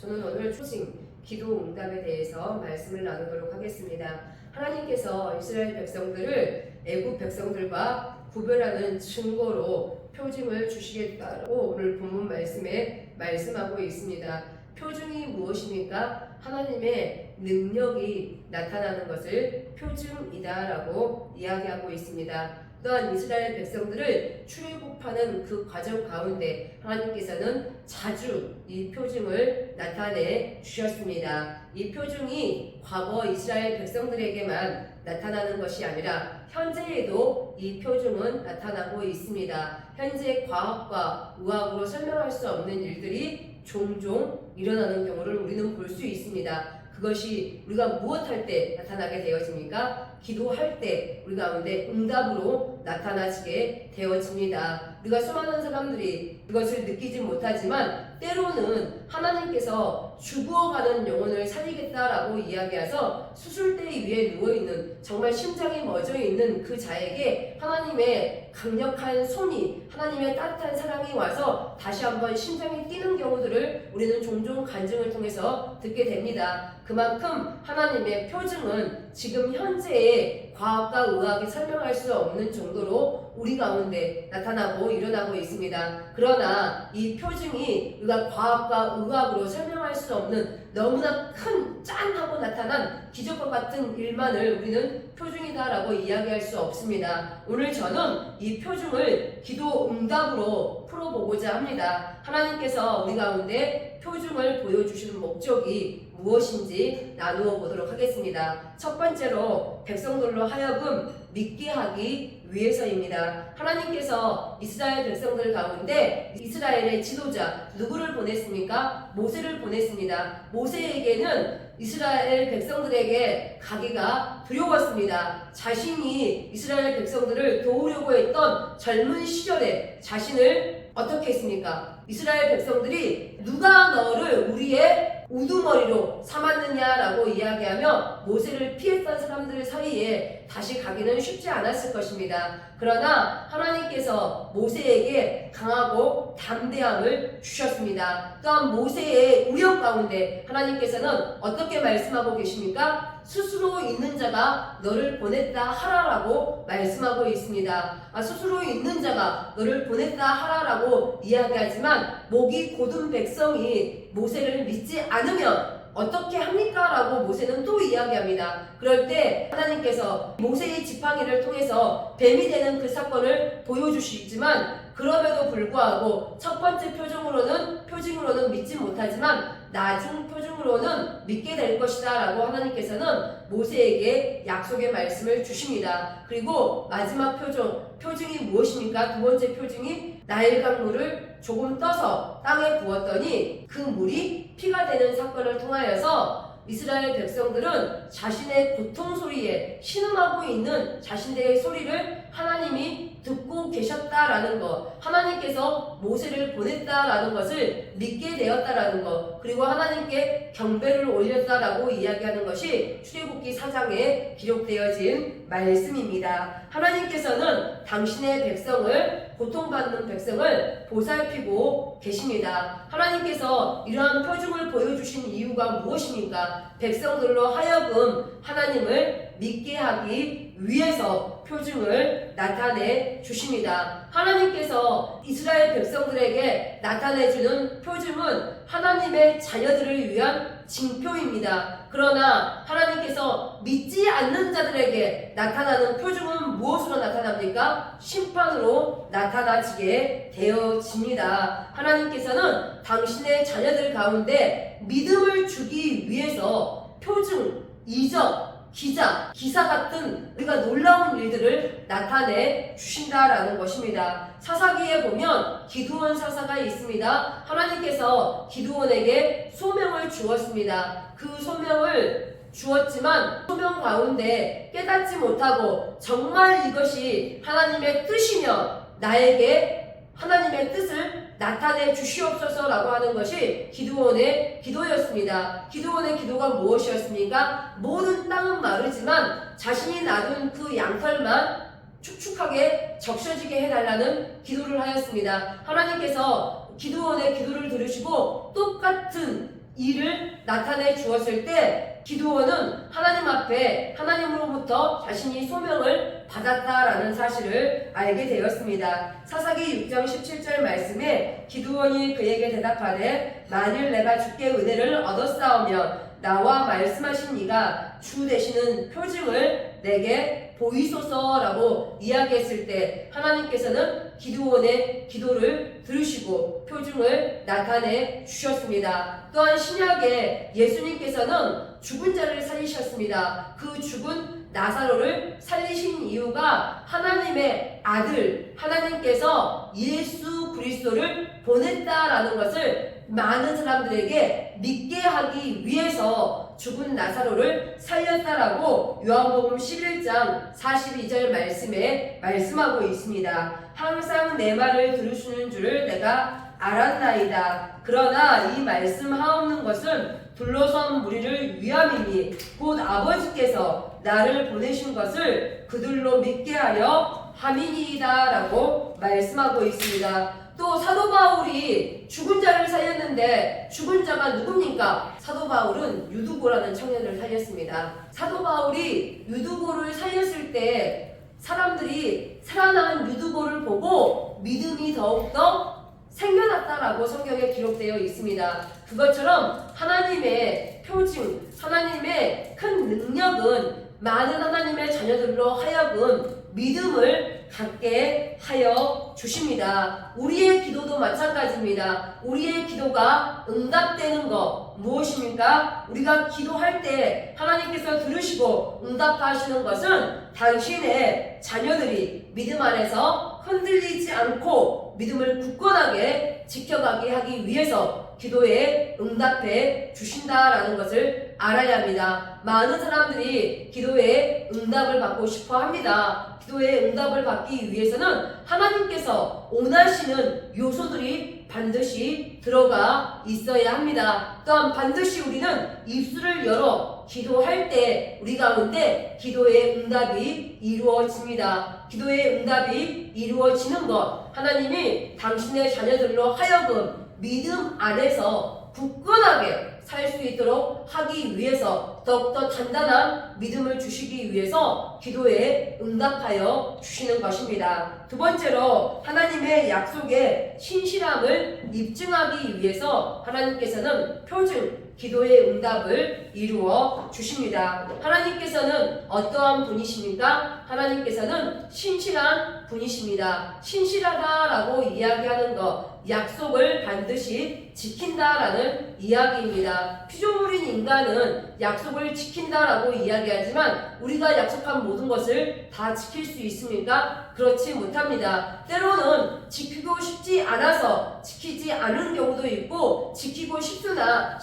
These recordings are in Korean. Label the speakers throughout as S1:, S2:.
S1: 저는 오늘 초징 기도 응답에 대해서 말씀을 나누도록 하겠습니다. 하나님께서 이스라엘 백성들을 애굽 백성들과 구별하는 증거로 표징을 주시겠다고 오늘 본문 말씀에 말씀하고 있습니다. 표징이 무엇입니까? 하나님의 능력이 나타나는 것을 표징이다라고 이야기하고 있습니다. 또한 이스라엘 백성들을 출애굽하는 그 과정 가운데 하나님께서는 자주 이 표징을 나타내 주셨습니다. 이 표징이 과거 이스라엘 백성들에게만 나타나는 것이 아니라 현재에도 이 표징은 나타나고 있습니다. 현재 과학과 의학으로 설명할 수 없는 일들이 종종 일어나는 경우를 우리는 볼 수 있습니다. 그것이 우리가 무엇할 때 나타나게 되어집니까? 기도할 때 우리 가운데 응답으로 나타나지게 되어집니다. 우리가 수많은 사람들이 그것을 느끼지 못하지만 때로는 하나님께서 죽어가는 영혼을 살리겠다라고 이야기해서 수술대 위에 누워있는 정말 심장이 멎어있는 그 자에게 하나님의 강력한 손이 하나님의 따뜻한 사랑이 와서 다시 한번 심장이 뛰는 경우들을 우리는 종종 간증을 통해서 듣게 됩니다. 그만큼 하나님의 표징은 지금 현재의 과학과 의학이 설명할 수 없는 정도로 우리 가운데 나타나고 일어나고 있습니다. 그러나 이 표징이 우리가 과학과 의학으로 설명할 수 없는 너무나 큰 짠하고 나타난 기적과 같은 일만을 우리는 표징이다라고 이야기할 수 없습니다. 오늘 저는 이 표징을 기도 응답으로 풀어보고자 합니다. 하나님께서 우리 가운데 표징을 보여주시는 목적이 무엇인지 나누어 보도록 하겠습니다. 첫 번째로 백성들로 하여금 믿게 하기 위해서입니다. 하나님께서 이스라엘 백성들 가운데 이스라엘의 지도자 누구를 보냈습니까? 모세를 보냈습니다. 모세에게는 이스라엘 백성들에게 가기가 두려웠습니다. 자신이 이스라엘 백성들을 도우려고 했던 젊은 시절에 자신을 어떻게 했습니까? 이스라엘 백성들이 누가 너를 우리의 우두머리로 삼았느냐라고 이야기하며 모세를 피했던 사람들 사이에 다시 가기는 쉽지 않았을 것입니다. 그러나 하나님께서 모세에게 강하고 담대함을 주셨습니다. 또한 모세의 우역 가운데 하나님께서는 어떻게 말씀하고 계십니까? 스스로 있는 자가 너를 보냈다 하라라고 말씀하고 있습니다. 스스로 있는 자가 너를 보냈다 하라라고 이야기하지만 목이 곧은 백성이 모세를 믿지 않으면 어떻게 합니까? 라고 모세는 또 이야기합니다. 그럴 때 하나님께서 모세의 지팡이를 통해서 뱀이 되는 그 사건을 보여주시지만 그럼에도 불구하고 첫 번째 표징으로는 믿지 못하지만 나중 표징으로는 믿게 될 것이다 라고 하나님께서는 모세에게 약속의 말씀을 주십니다. 그리고 마지막 표징이 무엇입니까? 두 번째 표징이 나일강물을 조금 떠서 땅에 부었더니 그 물이 피가 되는 사건을 통하여서 이스라엘 백성들은 자신의 고통 소리에 신음하고 있는 자신들의 소리를 하나님이 듣고 계셨다라는 것, 하나님께서 모세를 보냈다라는 것을 믿게 되었다라는 것, 그리고 하나님께 경배를 올렸다라고 이야기하는 것이 출애굽기 4장에 기록되어진 말씀입니다. 하나님께서는 당신의 백성을, 고통받는 백성을 보살피고 계십니다. 하나님께서 이러한 표징을 보여주신 이유가 무엇입니까? 백성들로 하여금 하나님을 믿게 하기 위해서 표징을 나타내 주십니다. 하나님께서 이스라엘 백성들에게 나타내주는 표징은 하나님의 자녀들을 위한 징표입니다. 그러나 하나님께서 믿지 않는 자들에게 나타나는 표징은 무엇으로 나타납니까? 심판으로 나타나지게 되어집니다. 하나님께서는 당신의 자녀들 가운데 믿음을 주기 위해서 표징, 이적, 기사 같은 우리가 놀라운 일들을 나타내 주신다라는 것입니다. 사사기에 보면 기드온 사사가 있습니다. 하나님께서 기드온에게 소명을 주었습니다. 그 소명을 주었지만 소명 가운데 깨닫지 못하고 정말 이것이 하나님의 뜻이며 나에게 하나님의 뜻을 나타내 주시옵소서라고 하는 것이 기드온의 기도였습니다. 기드온의 기도가 무엇이었습니까? 모든 땅은 마르지만 자신이 놔둔 그 양털만 축축하게 적셔지게 해달라는 기도를 하였습니다. 하나님께서 기드온의 기도를 들으시고 똑같은 일을 나타내 주었을 때 기드온은 하나님 앞에 하나님으로부터 자신이 소명을 받았다라는 사실을 알게 되었습니다. 사사기 6장 17절 말씀에 기드온이 그에게 대답하되 만일 내가 주께 은혜를 얻었사오면 나와 말씀하신 이가 주 되시는 표징을 내게 보이소서라고 이야기했을 때 하나님께서는 기드온의 기도를 들으시고 표징을 나타내 주셨습니다. 또한 신약에 예수님께서는 죽은 자를 살리셨습니다. 그 죽은 나사로를 살리신 이유가 하나님의 아들 하나님께서 예수 그리스도를 보냈다라는 것을 많은 사람들에게 믿게 하기 위해서 죽은 나사로를 살렸다라고 요한복음 11장 42절 말씀에 말씀하고 있습니다. 항상 내 말을 들으시는 줄을 내가 알았나이다. 그러나 이 말씀하옵는 것은 둘러선 무리를 위함이니 곧 아버지께서 나를 보내신 것을 그들로 믿게 하려 함이니이다 라고 말씀하고 있습니다. 또 사도 바울이 죽은 자를 살렸는데 죽은 자가 누굽니까? 사도 바울은 유두고라는 청년을 살렸습니다. 사도 바울이 유두고를 살렸을 때 사람들이 살아난 유두고를 보고 믿음이 더욱더 생겨났다라고 성경에 기록되어 있습니다. 그것처럼 하나님의 표징, 하나님의 큰 능력은 많은 하나님의 자녀들로 하여금 믿음을 갖게 하여 주십니다. 우리의 기도도 마찬가지입니다. 우리의 기도가 응답되는 것 무엇입니까? 우리가 기도할 때 하나님께서 들으시고 응답하시는 것은 당신의 자녀들이 믿음 안에서 흔들리지 않고 믿음을 굳건하게 지켜가게 하기 위해서 기도에 응답해 주신다라는 것을 알아야 합니다. 많은 사람들이 기도에 응답을 받고 싶어 합니다. 기도에 응답을 받기 위해서는 하나님께서 원하시는 요소들이 반드시 들어가 있어야 합니다. 또한 반드시 우리는 입술을 열어 기도할 때 우리 가운데 기도의 응답이 이루어집니다. 기도의 응답이 이루어지는 것, 하나님이 당신의 자녀들로 하여금 믿음 안에서 굳건하게 살 수 있도록 하기 위해서 더욱더 단단한 믿음을 주시기 위해서 기도에 응답하여 주시는 것입니다. 두 번째로 하나님의 약속에 신실함을 입증하기 위해서 하나님께서는 표징, 기도의 응답을 이루어 주십니다. 하나님께서는 어떠한 분이십니까? 하나님께서는 신실한 분이십니다. 신실하다라고 이야기하는 것, 약속을 반드시 지킨다라는 이야기입니다. 피조물인 인간은 약속을 지킨다라고 이야기하지만 우리가 약속한 모든 것을 다 지킬 수 있습니까? 그렇지 못합니다. 때로는 지키고 싶지 않아서 지키지 않은 경우도 있고 지키고 싶으나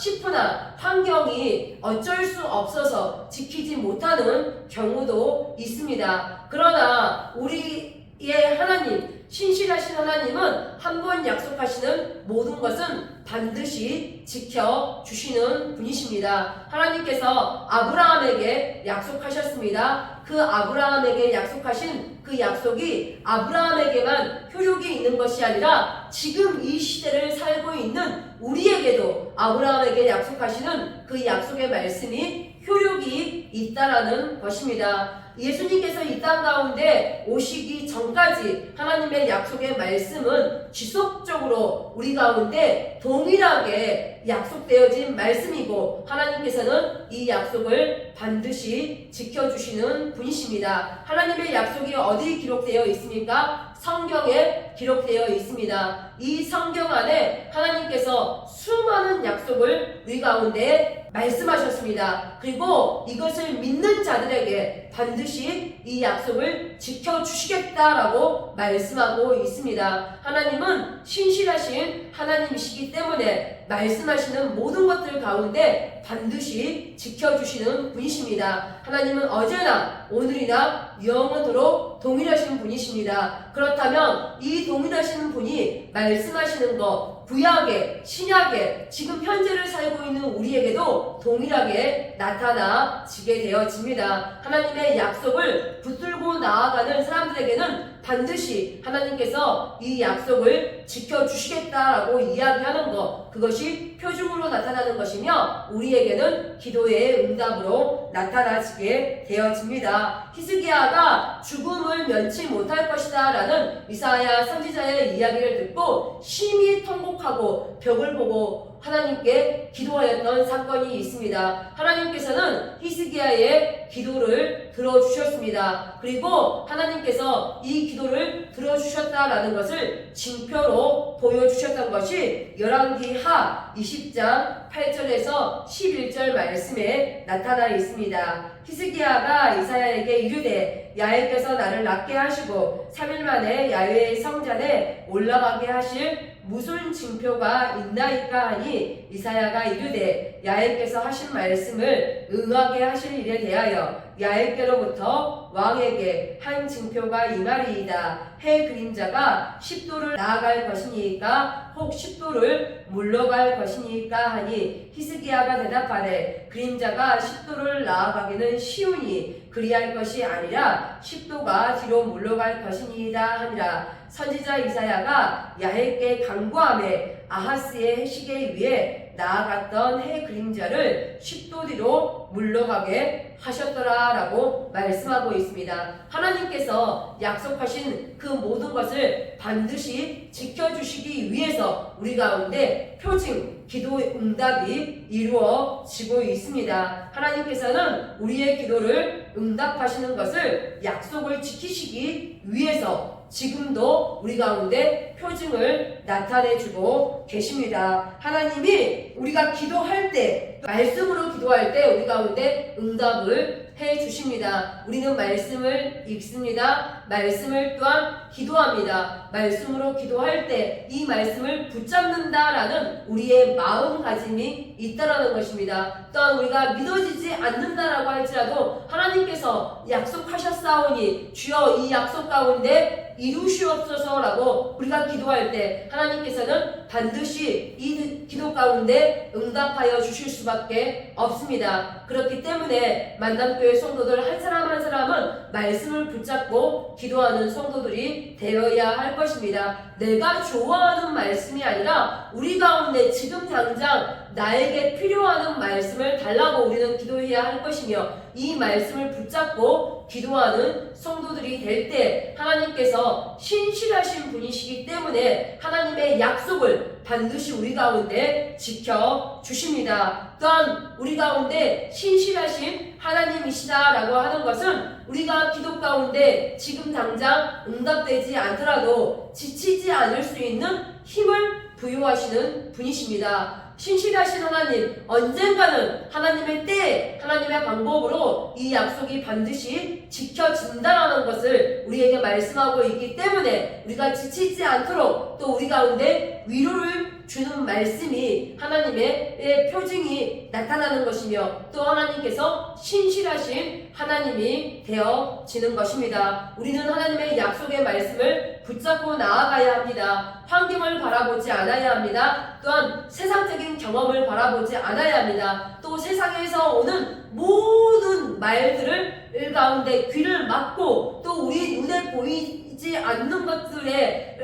S1: 환경이 어쩔 수 없어서 지키지 못하는 경우도 있습니다. 그러나 우리의 하나님, 신실하신 하나님은 한 번 약속하시는 모든 것은 반드시 지켜주시는 분이십니다. 하나님께서 아브라함에게 약속하셨습니다. 그 아브라함에게 약속하신 그 약속이 아브라함에게만 효력이 있는 것이 아니라 지금 이 시대를 살고 있는 우리에게도 아브라함에게 약속하시는 그 약속의 말씀이 효력이 있다라는 것입니다. 예수님께서 이 땅 가운데 오시기 전까지 하나님의 약속의 말씀은 지속적으로 우리 가운데 동일하게 약속되어진 말씀이고 하나님께서는 이 약속을 반드시 지켜주시는 분이십니다. 하나님의 약속이 어디 기록되어 있습니까? 성경에 기록되어 있습니다. 이 성경 안에 하나님께서 수많은 약속을 우리 가운데 말씀하셨습니다. 그리고 이것을 믿는 자들에게 반드시 이 약속을 지켜주시겠다라고 말씀하고 있습니다. 하나님은 신실하신 하나님이시기 때문에 말씀하시는 모든 것들 가운데 반드시 지켜주시는 분이십니다. 하나님은 어제나 오늘이나 영원토록 동일하신 분이십니다. 그렇다면 이 동일하신 분이 말씀하시는 것, 구약에 신약에 지금 현재를 살고 있는 우리에게도 동일하게 나타나지게 되어집니다. 하나님의 약속을 붙들고 나아가는 사람들에게는 반드시 하나님께서 이 약속을 지켜주시겠다라고 이야기하는 것, 그것이 표징으로 나타나는 것이며 우리에게는 기도의 응답으로 나타나지게 되어집니다. 히스기야가 죽음을 면치 못할 것이다 라는 이사야 선지자의 이야기를 듣고 심히 통곡하고 벽을 보고 하나님께 기도하였던 사건이 있습니다. 하나님께서는 히스기야의 기도를 들어주셨습니다. 그리고 하나님께서 이 기도를 들어주셨다라는 것을 징표로 보여주셨던 것이 열왕기하 20장 8절에서 11절 말씀에 나타나 있습니다. 히스기야가 이사야에게 이르되 야훼께서 나를 낫게 하시고 3일 만에 야훼의 성전에 올라가게 하실 무슨 징표가 있나이까 하니 이사야가 이르되 야훼께서 하신 말씀을 응하게 하실 일에 대하여 야훼께로부터 왕에게 한 징표가 임하리이다. 해 그림자가 10도를 나아갈 것이니까 혹 10도를 물러갈 것이니까 하니 히스기야가 대답하되 그림자가 10도를 나아가기는 쉬우니 그리할 것이 아니라 10도가 뒤로 물러갈 것이니이다 하니라. 선지자 이사야가 야훼께 간구하며 아하스의 해시계 위에 나아갔던 해 그림자를 10도 뒤로 물러가게 하셨더라 라고 말씀하고 있습니다. 하나님께서 약속하신 그 모든 것을 반드시 지켜주시기 위해서 우리 가운데 표징, 기도의 응답이 이루어지고 있습니다. 하나님께서는 우리의 기도를 응답하시는 것을 약속을 지키시기 위해서 지금도 우리 가운데 표징을 나타내주고 계십니다. 하나님이 우리가 기도할 때, 말씀으로 기도할 때 우리 가운데 응답을 해주십니다. 우리는 말씀을 읽습니다. 말씀을 또한 기도합니다. 말씀으로 기도할 때 이 말씀을 붙잡는다라는 우리의 마음가짐이 있다라는 것입니다. 또한 우리가 믿어지지 않는다라고 할지라도 하나님께서 약속하셨사오니 주여 이 약속 가운데 이루시옵소서라고 우리가 기도할 때 하나님께서는 반드시 이 기도 가운데 응답하여 주실 수밖에 없습니다. 그렇기 때문에 만남교회 성도들 한 사람 한 사람은 말씀을 붙잡고 기도하는 성도들이 되어야 할 것입니다. 내가 좋아하는 말씀이 아니라 우리 가운데 지금 당장 나에게 필요한 말씀을 달라고 우리는 기도해야 할 것이며 이 말씀을 붙잡고 기도하는 성도들이 될 때 하나님께서 신실하신 분이시기 때문에 하나님의 약속을 반드시 우리 가운데 지켜주십니다. 또한 우리 가운데 신실하신 하나님이시다라고 하는 것은 우리가 기도 가운데 지금 당장 응답되지 않더라도 지치지 않을 수 있는 힘을 부여하시는 분이십니다. 신실하신 하나님, 언젠가는 하나님의 때에 하나님의 방법으로 이 약속이 반드시 지켜진다라는 것을 우리에게 말씀하고 있기 때문에 우리가 지치지 않도록 또 우리 가운데 위로를 주는 말씀이 하나님의 표징이 나타나는 것이며 또 하나님께서 신실하신 하나님이 되어지는 것입니다. 우리는 하나님의 약속의 말씀을 붙잡고 나아가야 합니다. 환경을 바라보지 않아야 합니다. 또한 세상적인 경험을 바라보지 않아야 합니다. 또 세상에서 오는 모든 말들을 가운데 귀를 막고 또 우리 눈에 보이지 않는 것들에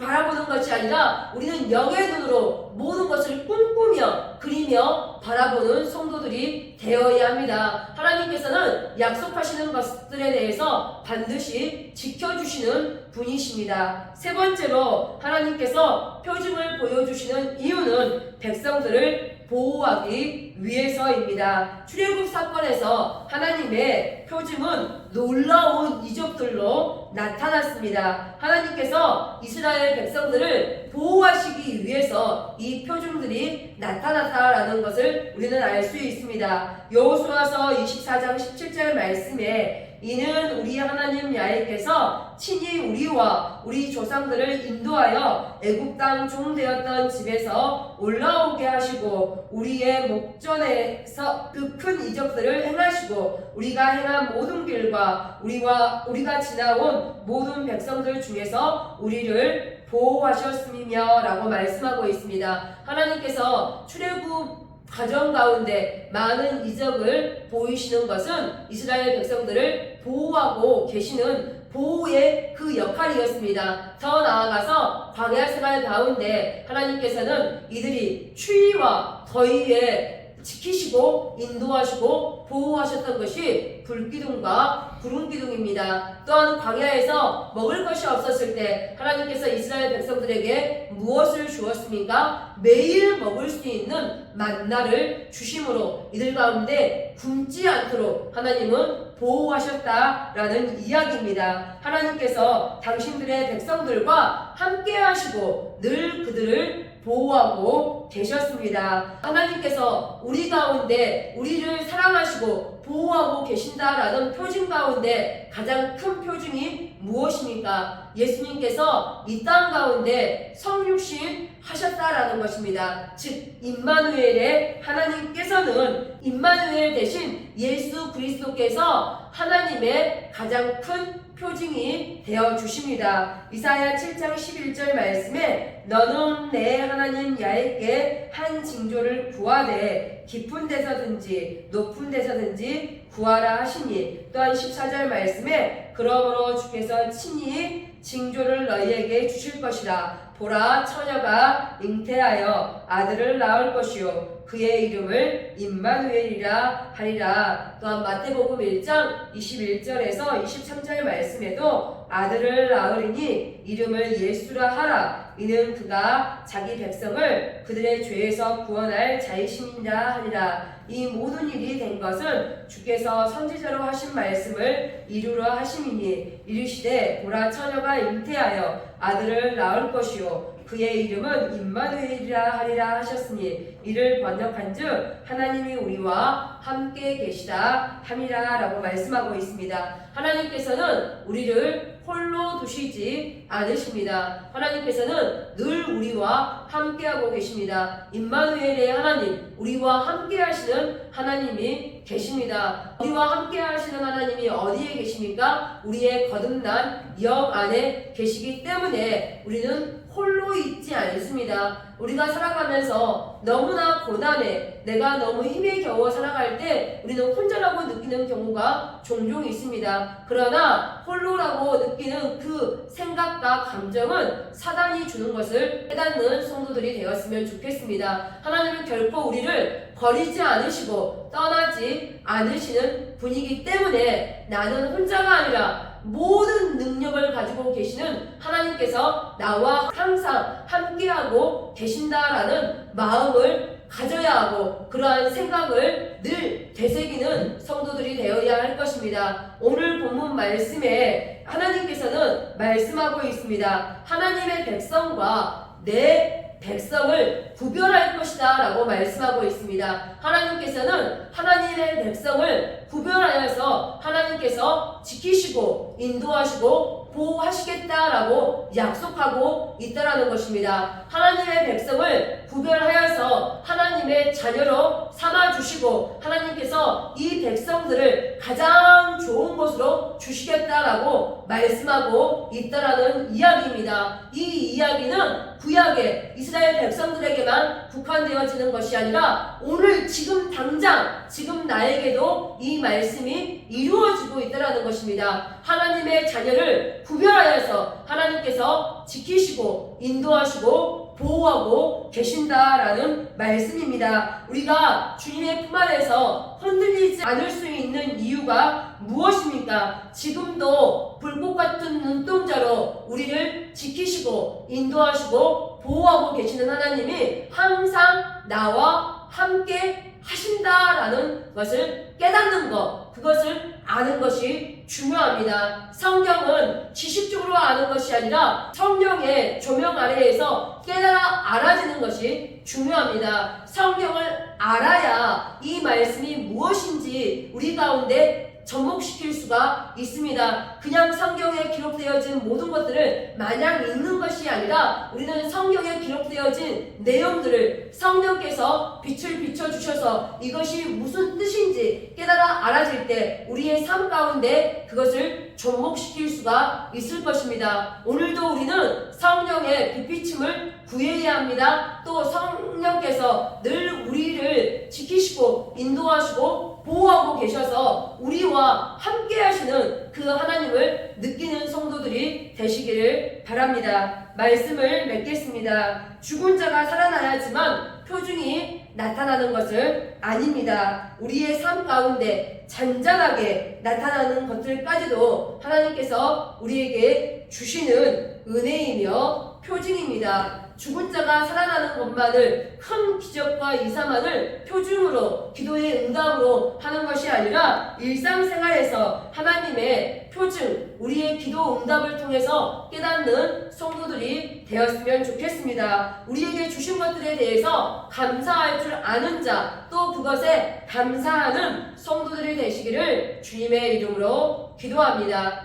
S1: 바라보는 것이 아니라 우리는 영의 눈으로 모든 것을 꿈꾸며 그리며 바라보는 성도들이 되어야 합니다. 하나님께서는 약속하시는 것들에 대해서 반드시 지켜주시는 분이십니다. 세 번째로 하나님께서 표징을 보여주시는 이유는 백성들을 보호하기 위해서입니다. 출애굽 사건에서 하나님의 표징은 놀라운 이적들로 나타났습니다. 하나님께서 이스라엘 백성들을 보호하시기 위해서 이 표징들이 나타났다라는 것을 우리는 알 수 있습니다. 여호수아서 24장 17절 말씀에 이는 우리 하나님 야훼께서 친히 우리와 우리 조상들을 인도하여 애굽 땅 종되었던 집에서 올라오게 하시고 우리의 목전에서 그 큰 이적들을 행하시고 우리가 행한 모든 길과 우리가 지나온 모든 백성들 중에서 우리를 보호하셨음이며 라고 말씀하고 있습니다. 하나님께서 출애굽 과정 가운데 많은 이적을 보이시는 것은 이스라엘 백성들을 보호하고 계시는 보호의 그 역할이었습니다. 더 나아가서 광야 생활 가운데 하나님께서는 이들이 추위와 더위에 지키시고 인도하시고 보호하셨던 것이 불기둥과 구름기둥입니다. 또한 광야에서 먹을 것이 없었을 때 하나님께서 이스라엘 백성들에게 무엇을 주었습니까? 매일 먹을 수 있는 만나를 주심으로 이들 가운데 굶지 않도록 하나님은 보호하셨다라는 이야기입니다. 하나님께서 당신들의 백성들과 함께 하시고 늘 그들을 보호하고 계셨습니다. 하나님께서 우리 가운데 우리를 사랑하시고 보호하고 계신다라는 표징 가운데 가장 큰 표징이 무엇입니까? 예수님께서 이 땅 가운데 성육신 하셨다라는 것입니다. 즉 임마누엘의 하나님께서는 임마누엘 대신 예수 그리스도께서 하나님의 가장 큰 표징이 되어 주십니다. 이사야 7장 11절 말씀에 너는 내 하나님 야훼께 한 징조를 구하되 깊은 데서든지 높은 데서든지 구하라 하시니 또한 14절 말씀에 그러므로 주께서 친히 징조를 너희에게 주실 것이라 보라 처녀가 잉태하여 아들을 낳을 것이요 그의 이름을 임마누엘이라 하리라. 또한 마태복음 1장 21절에서 23절 말씀에도 아들을 낳으리니 이름을 예수라 하라. 이는 그가 자기 백성을 그들의 죄에서 구원할 자이심이라 하리라. 이 모든 일이 된 것은 주께서 선지자로 하신 말씀을 이루려 하심이니 이르시되 보라 처녀가 잉태하여 아들을 낳을 것이요 그의 이름은 임마누엘이라 하리라 하셨으니 이를 번역한즉 하나님이 우리와 함께 계시다 함이라 라고 말씀하고 있습니다. 하나님께서는 우리를 홀로 두시지 않으십니다. 하나님께서는 늘 우리와 함께하고 계십니다. 임마누엘의 하나님, 우리와 함께 하시는 하나님이 계십니다. 우리와 함께 하시는 하나님이 어디에 계십니까? 우리의 거듭난 영 안에 계시기 때문에 우리는 홀로 있지 않습니다. 우리가 살아가면서 너무나 고난에 내가 너무 힘에 겨워 살아갈 때 우리는 혼자라고 느끼는 경우가 종종 있습니다. 그러나 홀로라고 느끼는 그 생각과 감정은 사단이 주는 것을 깨닫는 성도들이 되었으면 좋겠습니다. 하나님은 결코 우리를 버리지 않으시고 떠나지 않으시는 분이기 때문에 나는 혼자가 아니라 모든 능력을 가지고 계시는 하나님께서 나와 항상 함께하고 계신다라는 마음을 가져야 하고 그러한 생각을 늘 되새기는 성도들이 되어야 할 것입니다. 오늘 본문 말씀에 하나님께서는 말씀하고 있습니다. 하나님의 백성과 내 백성을 구별할 것이다 라고 말씀하고 있습니다. 하나님께서는 하나님의 백성을 구별하여서 하나님께서 지키시고 인도하시고 보호하시겠다라고 약속하고 있다라는 것입니다. 하나님의 백성을 구별하여서 하나님의 자녀로 삼아주시고 하나님께서 이 백성들을 가장 좋은 곳으로 주시겠다라고 말씀하고 있다라는 이야기입니다. 이 이야기는 구약의 이스라엘 백성들에게만 국한되어지는 것이 아니라 오늘 지금 당장 지금 나에게도 이 말씀이 이루어지고 있다라는 것입니다. 하나님의 자녀를 구별하여서 하나님께서 지키시고 인도하시고 보호하고 계신다라는 말씀입니다. 우리가 주님의 품 안에서 흔들리지 않을 수 있는 이유가 무엇입니까? 지금도 불꽃 같은 눈동자로 우리를 지키시고 인도하시고 보호하고 계시는 하나님이 항상 나와 함께 하신다라는 것을 깨닫는 것, 그것을 아는 것이 중요합니다. 성경은 지식적으로 아는 것이 아니라 성령의 조명 아래에서 깨달아 알아지는 것이 중요합니다. 성경을 알아야 이 말씀이 무엇인지 우리 가운데 접목시킬 수가 있습니다. 그냥 성경에 기록되어진 모든 것들을 마냥 읽는 것이 아니라 우리는 성경에 기록되어진 내용들을 성령께서 빛을 비춰주셔서 이것이 무슨 뜻인지 깨달아 알아질 때 우리의 삶 가운데 그것을 접목시킬 수가 있을 것입니다. 오늘도 우리는 성령의 빛비침을 구해야 합니다. 또 성령께서 늘 우리를 지키시고 인도하시고 보호하고 계셔서 우리와 함께 하시는 그 하나님을 느끼는 성도들이 되시기를 바랍니다. 말씀을 맺겠습니다. 죽은 자가 살아나야지만 표징이 나타나는 것은 아닙니다. 우리의 삶 가운데 잔잔하게 나타나는 것들까지도 하나님께서 우리에게 주시는 은혜이며 표징입니다. 죽은 자가 살아나는 것만을 큰 기적과 이사만을 표징으로 기도의 응답으로 하는 것이 아니라 일상생활에서 하나님의 표징, 우리의 기도 응답을 통해서 깨닫는 성도들이 되었으면 좋겠습니다. 우리에게 주신 것들에 대해서 감사할 줄 아는 자, 또 그것에 감사하는 성도들이 되시기를 주님의 이름으로 기도합니다.